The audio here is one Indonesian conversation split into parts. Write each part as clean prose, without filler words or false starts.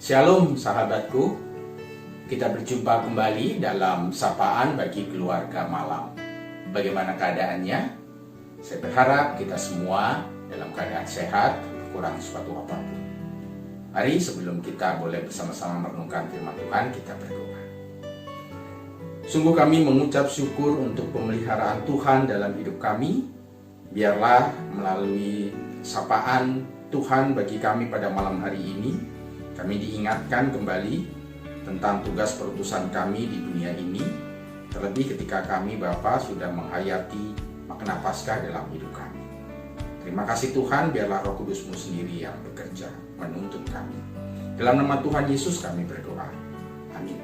Shalom sahabatku, kita berjumpa kembali dalam sapaan bagi keluarga malam. Bagaimana keadaannya? Saya berharap kita semua dalam keadaan sehat, kurang suatu apapun. Mari sebelum kita boleh bersama-sama merenungkan firman Tuhan, kita berdoa. Sungguh kami mengucap syukur untuk pemeliharaan Tuhan dalam hidup kami. Biarlah melalui sapaan Tuhan bagi kami pada malam hari ini, kami diingatkan kembali tentang tugas perutusan kami di dunia ini, terlebih ketika kami Bapa sudah menghayati makna Paskah dalam hidup kami. Terima kasih Tuhan, biarlah Roh Kudus-Mu sendiri yang bekerja, menuntun kami. Dalam nama Tuhan Yesus kami berdoa. Amin.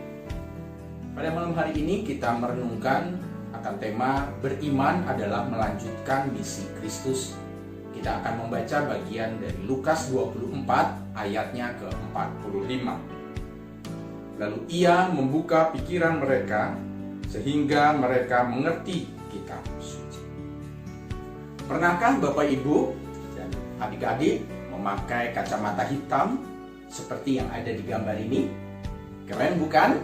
Pada malam hari ini kita merenungkan akan tema beriman adalah melanjutkan misi Kristus. Kita akan membaca bagian dari Lukas 24 ayatnya ke-45. Lalu ia membuka pikiran mereka sehingga mereka mengerti kitab suci. Pernahkah Bapak Ibu dan adik-adik memakai kacamata hitam seperti yang ada di gambar ini? Keren bukan?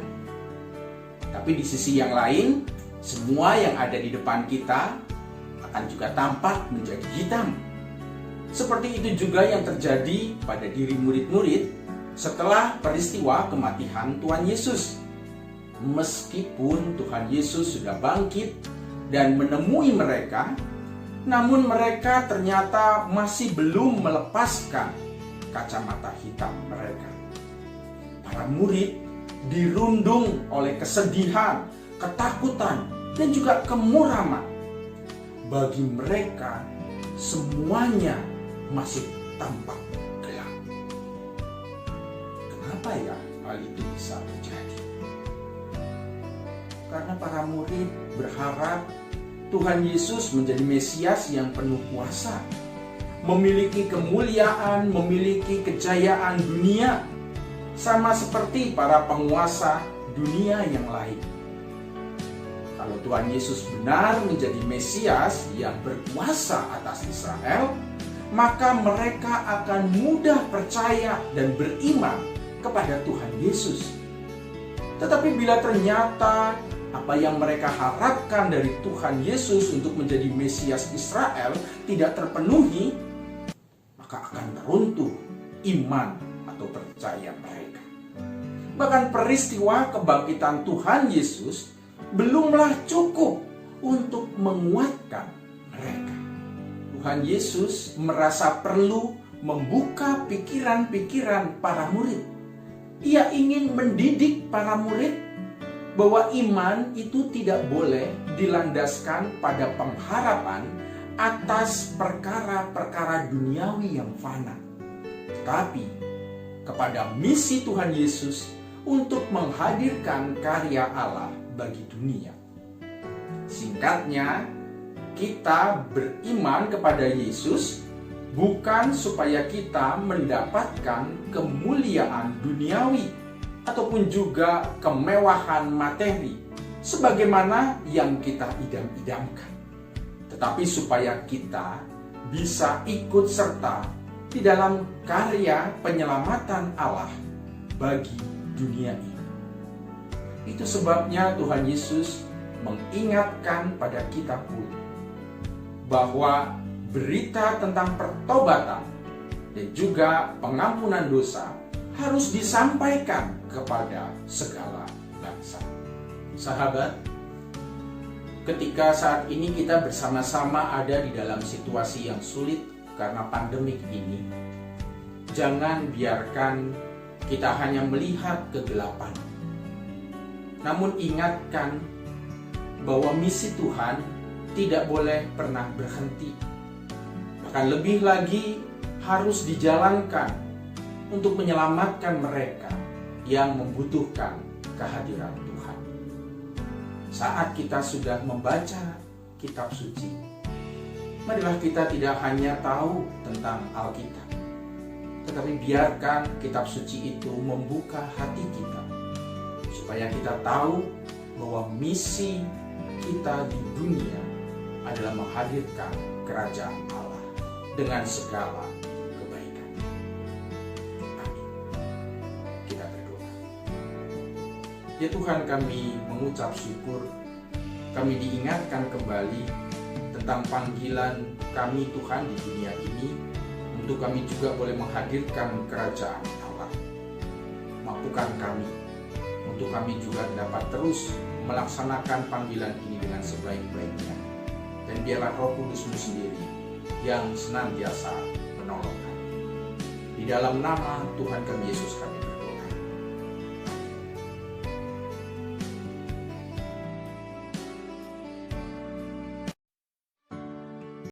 Tapi di sisi yang lain, semua yang ada di depan kita akan juga tampak menjadi hitam. Seperti itu juga yang terjadi pada diri murid-murid setelah peristiwa kematian Tuhan Yesus. Meskipun Tuhan Yesus sudah bangkit dan menemui mereka, namun mereka ternyata masih belum melepaskan kacamata hitam mereka. Para murid dirundung oleh kesedihan, ketakutan, dan juga kemuraman. Bagi mereka, semuanya masih tampak gelap. Kenapa ya hal itu bisa terjadi? Karena para murid berharap Tuhan Yesus menjadi Mesias yang penuh kuasa, memiliki kemuliaan, memiliki kejayaan dunia, sama seperti para penguasa dunia yang lain. Kalau Tuhan Yesus benar menjadi Mesias yang berkuasa atas Israel, maka mereka akan mudah percaya dan beriman kepada Tuhan Yesus. Tetapi bila ternyata apa yang mereka harapkan dari Tuhan Yesus untuk menjadi Mesias Israel tidak terpenuhi, maka akan runtuh iman atau percaya mereka. Bahkan peristiwa kebangkitan Tuhan Yesus belumlah cukup untuk menguatkan mereka. Tuhan Yesus merasa perlu membuka pikiran-pikiran para murid. Ia ingin mendidik para murid bahwa iman itu tidak boleh dilandaskan pada pengharapan atas perkara-perkara duniawi yang fana, tetapi kepada misi Tuhan Yesus untuk menghadirkan karya Allah bagi dunia. Singkatnya, kita beriman kepada Yesus bukan supaya kita mendapatkan kemuliaan duniawi ataupun juga kemewahan materi sebagaimana yang kita idam-idamkan, tetapi supaya kita bisa ikut serta di dalam karya penyelamatan Allah bagi dunia ini. Itu sebabnya Tuhan Yesus mengingatkan pada kita pun bahwa berita tentang pertobatan dan juga pengampunan dosa harus disampaikan kepada segala bangsa. Sahabat, ketika saat ini kita bersama-sama ada di dalam situasi yang sulit karena pandemik ini, jangan biarkan kita hanya melihat kegelapan. Namun ingatkan bahwa misi Tuhan tidak boleh pernah berhenti. Bahkan lebih lagi harus dijalankan untuk menyelamatkan mereka yang membutuhkan kehadiran Tuhan. Saat kita sudah membaca kitab suci, marilah kita tidak hanya tahu tentang Alkitab, tetapi biarkan kitab suci itu membuka hati kita, supaya kita tahu bahwa misi kita di dunia adalah menghadirkan kerajaan Allah dengan segala kebaikan. Amin. Ya Tuhan, kami mengucap syukur, kami diingatkan kembali tentang panggilan kami Tuhan di dunia ini, untuk kami juga boleh menghadirkan kerajaan Allah. Mampukan kami, untuk kami juga dapat terus melaksanakan panggilan ini dengan sebaik-baiknya. Dan biarlah Roh Kudus-Mu sendiri yang senantiasa menolong kami. Di dalam nama Tuhan kami Yesus kami